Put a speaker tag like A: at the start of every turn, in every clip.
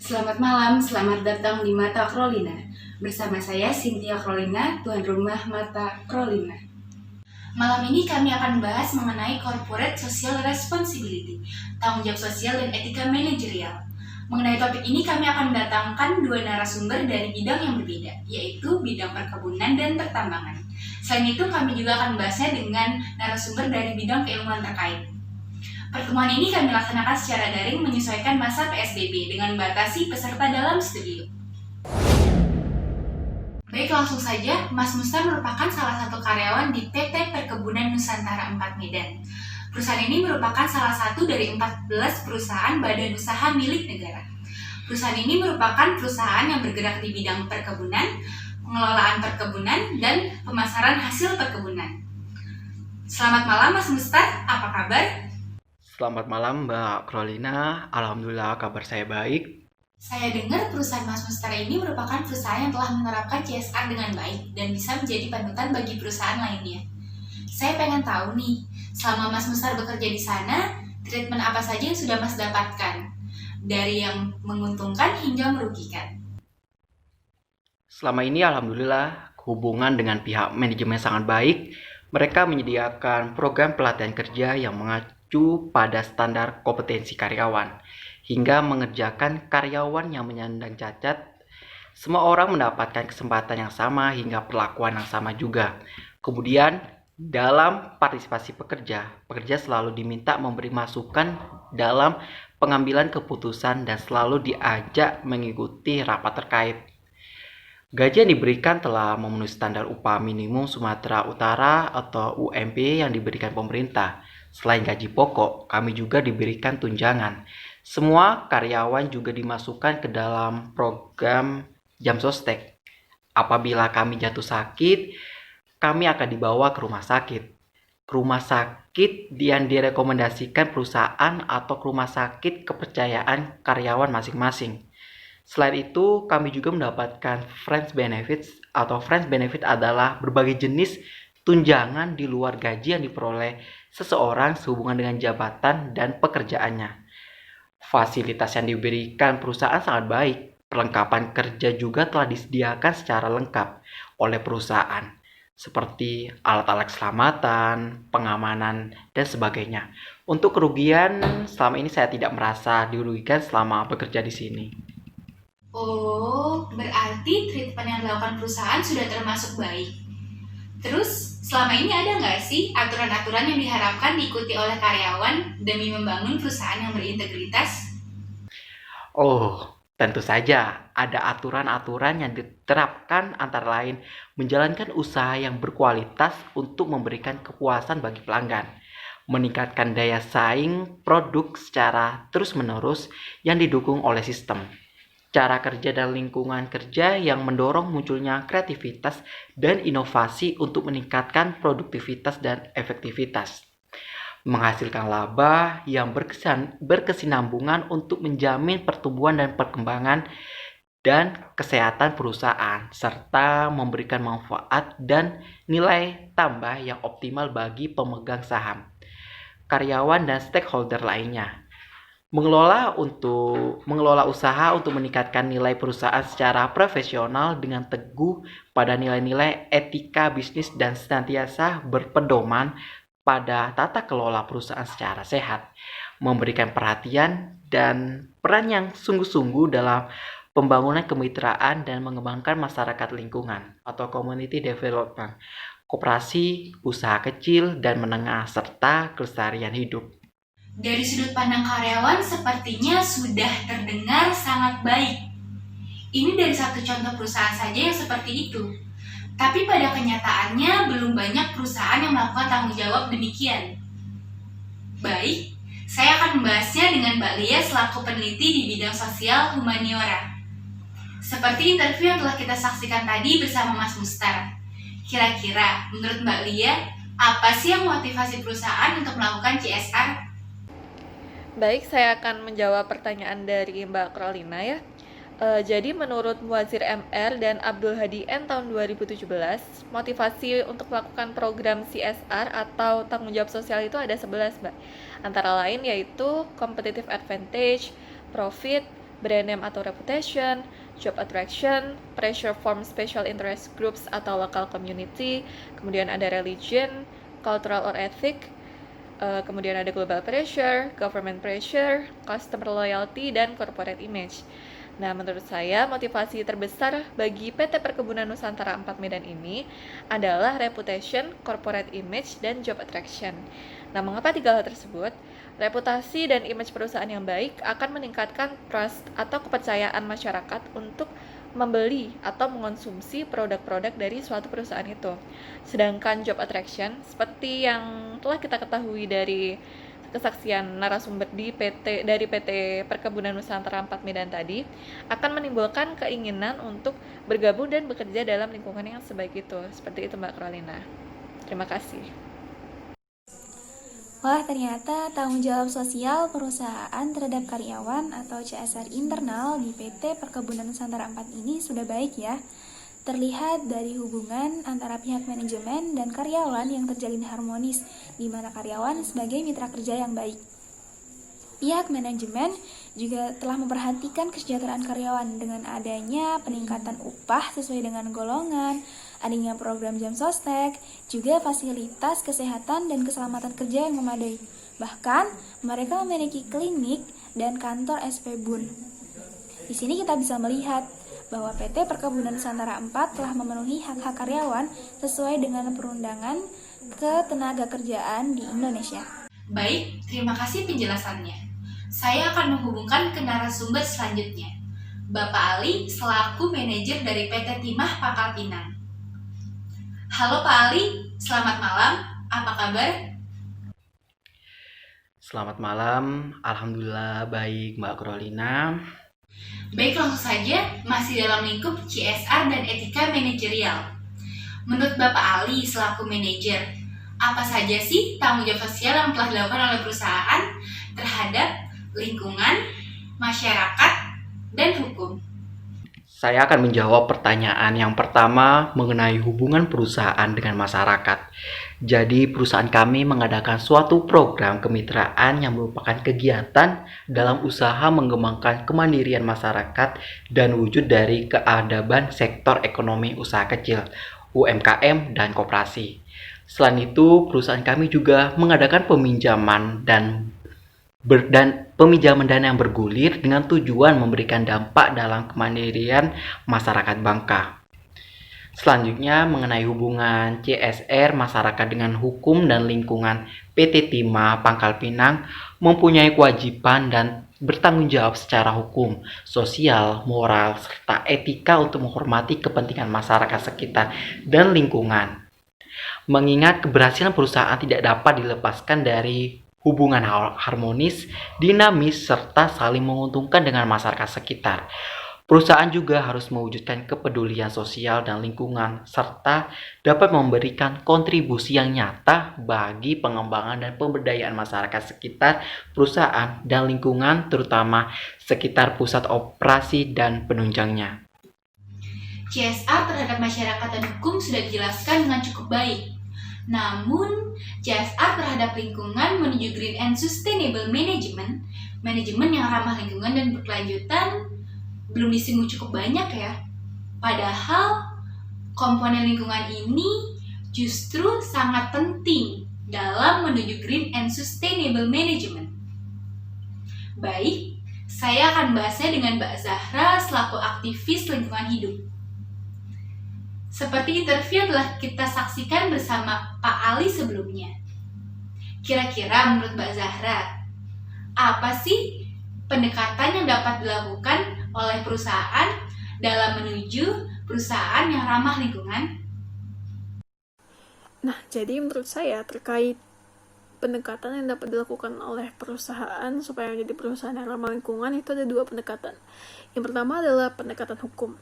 A: Selamat malam, selamat datang di Mata Krolina. Bersama saya Cynthia Krolina, tuan rumah Mata Krolina. Malam ini kami akan bahas mengenai Corporate Social Responsibility, tanggung jawab sosial dan etika manajerial. Mengenai topik ini kami akan mendatangkan dua narasumber dari bidang yang berbeda, yaitu bidang perkebunan dan pertambangan. Selain itu kami juga akan membahasnya dengan narasumber dari bidang keilmuan terkait. Pertemuan ini kami laksanakan secara daring menyesuaikan masa PSBB dengan membatasi peserta dalam studio. Baik, langsung saja, Mas Mustar merupakan salah satu karyawan di PT Perkebunan Nusantara 4 Medan. Perusahaan ini merupakan salah satu dari 14 perusahaan badan usaha milik negara. Perusahaan ini merupakan perusahaan yang bergerak di bidang perkebunan, pengelolaan perkebunan, dan pemasaran hasil perkebunan. Selamat malam Mas Mustar, apa kabar?
B: Selamat malam Mbak Krolina, alhamdulillah kabar saya baik.
A: Saya dengar perusahaan Mas Mustar ini merupakan perusahaan yang telah menerapkan CSR dengan baik dan bisa menjadi panutan bagi perusahaan lainnya. Saya pengen tahu nih, selama Mas Mustar bekerja di sana, treatment apa saja yang sudah Mas dapatkan? Dari yang menguntungkan hingga merugikan.
B: Selama ini alhamdulillah hubungan dengan pihak manajemen sangat baik. Mereka menyediakan program pelatihan kerja yang mengacu pada standar kompetensi karyawan, hingga mengerjakan karyawan yang menyandang cacat. Semua orang mendapatkan kesempatan yang sama hingga perlakuan yang sama juga. Kemudian dalam partisipasi pekerja selalu diminta memberi masukan dalam pengambilan keputusan dan selalu diajak mengikuti rapat terkait. Gaji yang diberikan telah memenuhi standar upah minimum Sumatera Utara atau UMP yang diberikan pemerintah. Selain gaji pokok, kami juga diberikan tunjangan. Semua karyawan juga dimasukkan ke dalam program jam sostek. Apabila kami jatuh sakit, kami akan dibawa ke rumah sakit. Ke rumah sakit yang direkomendasikan perusahaan atau ke rumah sakit kepercayaan karyawan masing-masing. Selain itu, kami juga mendapatkan Friends Benefits atau Friends Benefit adalah berbagai jenis tunjangan di luar gaji yang diperoleh seseorang sehubungan dengan jabatan dan pekerjaannya. Fasilitas yang diberikan perusahaan sangat baik. Perlengkapan kerja juga telah disediakan secara lengkap oleh perusahaan, seperti alat-alat keselamatan, pengamanan, dan sebagainya. Untuk kerugian, selama ini saya tidak merasa dirugikan selama bekerja di sini.
A: Oh, berarti treatment yang dilakukan perusahaan sudah termasuk baik. Terus, selama ini ada nggak sih aturan-aturan yang diharapkan diikuti oleh karyawan demi membangun perusahaan yang berintegritas?
B: Oh, tentu saja ada aturan-aturan yang diterapkan antara lain menjalankan usaha yang berkualitas untuk memberikan kepuasan bagi pelanggan, meningkatkan daya saing produk secara terus-menerus yang didukung oleh sistem, cara kerja dan lingkungan kerja yang mendorong munculnya kreativitas dan inovasi untuk meningkatkan produktivitas dan efektivitas, menghasilkan laba yang berkesinambungan untuk menjamin pertumbuhan dan perkembangan dan kesehatan perusahaan, serta memberikan manfaat dan nilai tambah yang optimal bagi pemegang saham, karyawan, dan stakeholder lainnya. Mengelola usaha untuk meningkatkan nilai perusahaan secara profesional dengan teguh pada nilai-nilai etika bisnis dan senantiasa berpedoman pada tata kelola perusahaan secara sehat, memberikan perhatian dan peran yang sungguh-sungguh dalam pembangunan kemitraan dan mengembangkan masyarakat lingkungan atau community development, koperasi, usaha kecil dan menengah, serta kelestarian hidup.
A: Dari sudut pandang karyawan sepertinya sudah terdengar sangat baik. Ini dari satu contoh perusahaan saja yang seperti itu. Tapi pada kenyataannya belum banyak perusahaan yang melakukan tanggung jawab demikian. Baik, saya akan membahasnya dengan Mbak Lia selaku peneliti di bidang sosial humaniora. Seperti interview yang telah kita saksikan tadi bersama Mas Mustar. Kira-kira menurut Mbak Lia, apa sih yang motivasi perusahaan untuk melakukan CSR?
C: Baik, saya akan menjawab pertanyaan dari Mbak Krolina ya. Jadi menurut Muwazir MR dan Abdul Hadi N tahun 2017, motivasi untuk melakukan program CSR atau tanggung jawab sosial itu ada 11, Mbak. Antara lain yaitu competitive advantage, profit, brand name atau reputation, job attraction, pressure from special interest groups atau local community, kemudian ada religion, cultural or ethic, kemudian ada global pressure, government pressure, customer loyalty, dan corporate image. Nah, menurut saya motivasi terbesar bagi PT Perkebunan Nusantara 4 Medan ini adalah reputation, corporate image, dan job attraction. Nah, mengapa tiga hal tersebut? Reputasi dan image perusahaan yang baik akan meningkatkan trust atau kepercayaan masyarakat untuk membeli atau mengonsumsi produk-produk dari suatu perusahaan itu. Sedangkan job attraction, seperti yang telah kita ketahui dari kesaksian narasumber dari PT Perkebunan Nusantara 4 Medan tadi, akan menimbulkan keinginan untuk bergabung dan bekerja dalam lingkungan yang sebaik itu. Seperti itu Mbak Krolina. Terima kasih.
D: Wah, ternyata tanggung jawab sosial perusahaan terhadap karyawan atau CSR internal di PT Perkebunan Nusantara 4 ini sudah baik ya. Terlihat dari hubungan antara pihak manajemen dan karyawan yang terjalin harmonis, di mana karyawan sebagai mitra kerja yang baik. Pihak manajemen juga telah memperhatikan kesejahteraan karyawan dengan adanya peningkatan upah sesuai dengan golongan, adanya program jam sostek, juga fasilitas kesehatan dan keselamatan kerja yang memadai. Bahkan, mereka memiliki klinik dan kantor SP BUN. Di sini kita bisa melihat bahwa PT Perkebunan Nusantara 4 telah memenuhi hak-hak karyawan sesuai dengan perundangan ketenagakerjaan di Indonesia.
A: Baik, terima kasih penjelasannya. Saya akan menghubungkan ke narasumber selanjutnya, Bapak Ali selaku manajer dari PT Timah Pangkal Pinang. Halo Pak Ali, selamat malam, apa kabar?
B: Selamat malam, Alhamdulillah baik Mbak Krolina.
A: Baik, langsung saja, masih dalam lingkup CSR dan etika manajerial. Menurut Bapak Ali selaku manajer, apa saja sih tanggung jawab sosial yang telah dilakukan oleh perusahaan terhadap lingkungan, masyarakat, dan hukum?
B: Saya akan menjawab pertanyaan yang pertama mengenai hubungan perusahaan dengan masyarakat. Jadi perusahaan kami mengadakan suatu program kemitraan yang merupakan kegiatan dalam usaha mengembangkan kemandirian masyarakat dan wujud dari keadaban sektor ekonomi usaha kecil, UMKM, dan koperasi. Selain itu, perusahaan kami juga mengadakan peminjaman peminjaman dana yang bergulir dengan tujuan memberikan dampak dalam kemandirian masyarakat Bangka. Selanjutnya mengenai hubungan CSR masyarakat dengan hukum dan lingkungan, PT Timah Pangkal Pinang mempunyai kewajiban dan bertanggung jawab secara hukum, sosial, moral, serta etika untuk menghormati kepentingan masyarakat sekitar dan lingkungan. Mengingat keberhasilan perusahaan tidak dapat dilepaskan dari hubungan harmonis, dinamis, serta saling menguntungkan dengan masyarakat sekitar. Perusahaan juga harus mewujudkan kepedulian sosial dan lingkungan, serta dapat memberikan kontribusi yang nyata bagi pengembangan dan pemberdayaan masyarakat sekitar perusahaan dan lingkungan, terutama sekitar pusat operasi dan penunjangnya.
A: CSR terhadap masyarakat dan hukum sudah dijelaskan dengan cukup baik. Namun, CSR terhadap lingkungan menuju Green and Sustainable Management, manajemen yang ramah lingkungan dan berkelanjutan, belum disinggung cukup banyak ya. Padahal, komponen lingkungan ini justru sangat penting dalam menuju Green and Sustainable Management. Baik, saya akan bahasnya dengan Mbak Zahra selaku aktivis lingkungan hidup. Seperti interview yang telah kita saksikan bersama Pak Ali sebelumnya. Kira-kira menurut Mbak Zahra, apa sih pendekatan yang dapat dilakukan oleh perusahaan dalam menuju perusahaan yang ramah lingkungan?
E: Nah, jadi menurut saya terkait pendekatan yang dapat dilakukan oleh perusahaan supaya menjadi perusahaan yang ramah lingkungan itu ada dua pendekatan. Yang pertama adalah pendekatan hukum.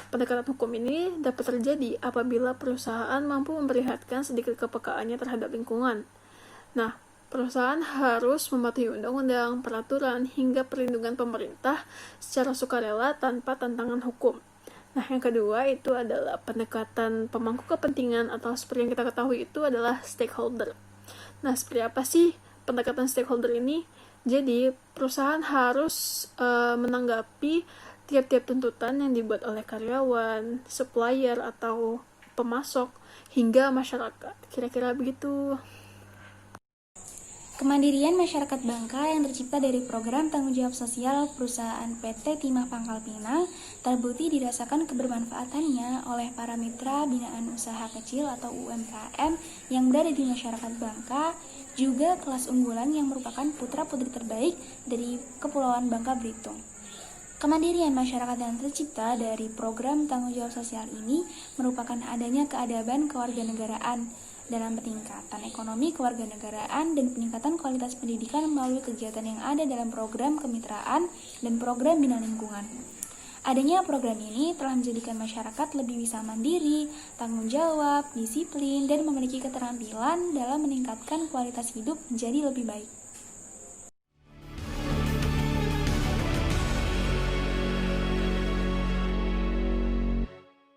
E: Pendekatan hukum ini dapat terjadi apabila perusahaan mampu memperlihatkan sedikit kepekaannya terhadap lingkungan. Nah, perusahaan harus mematuhi undang-undang, peraturan, hingga perlindungan pemerintah secara sukarela tanpa tantangan hukum. Nah, yang kedua itu adalah pendekatan pemangku kepentingan atau seperti yang kita ketahui itu adalah stakeholder. Nah, seperti apa sih pendekatan stakeholder ini? Jadi, perusahaan harus menanggapi tiap-tiap tuntutan yang dibuat oleh karyawan, supplier, atau pemasok, hingga masyarakat. Kira-kira begitu.
D: Kemandirian masyarakat Bangka yang tercipta dari program tanggung jawab sosial perusahaan PT Timah Pangkal Pinang terbukti dirasakan kebermanfaatannya oleh para mitra binaan usaha kecil atau UMKM yang berada di masyarakat Bangka, juga kelas unggulan yang merupakan putra-putri terbaik dari Kepulauan Bangka Belitung. Kemandirian masyarakat yang tercipta dari program tanggung jawab sosial ini merupakan adanya keadaban kewarganegaraan dalam peningkatan ekonomi kewarganegaraan dan peningkatan kualitas pendidikan melalui kegiatan yang ada dalam program kemitraan dan program bina lingkungan. Adanya program ini telah menjadikan masyarakat lebih bisa mandiri, tanggung jawab, disiplin, dan memiliki keterampilan dalam meningkatkan kualitas hidup menjadi lebih baik.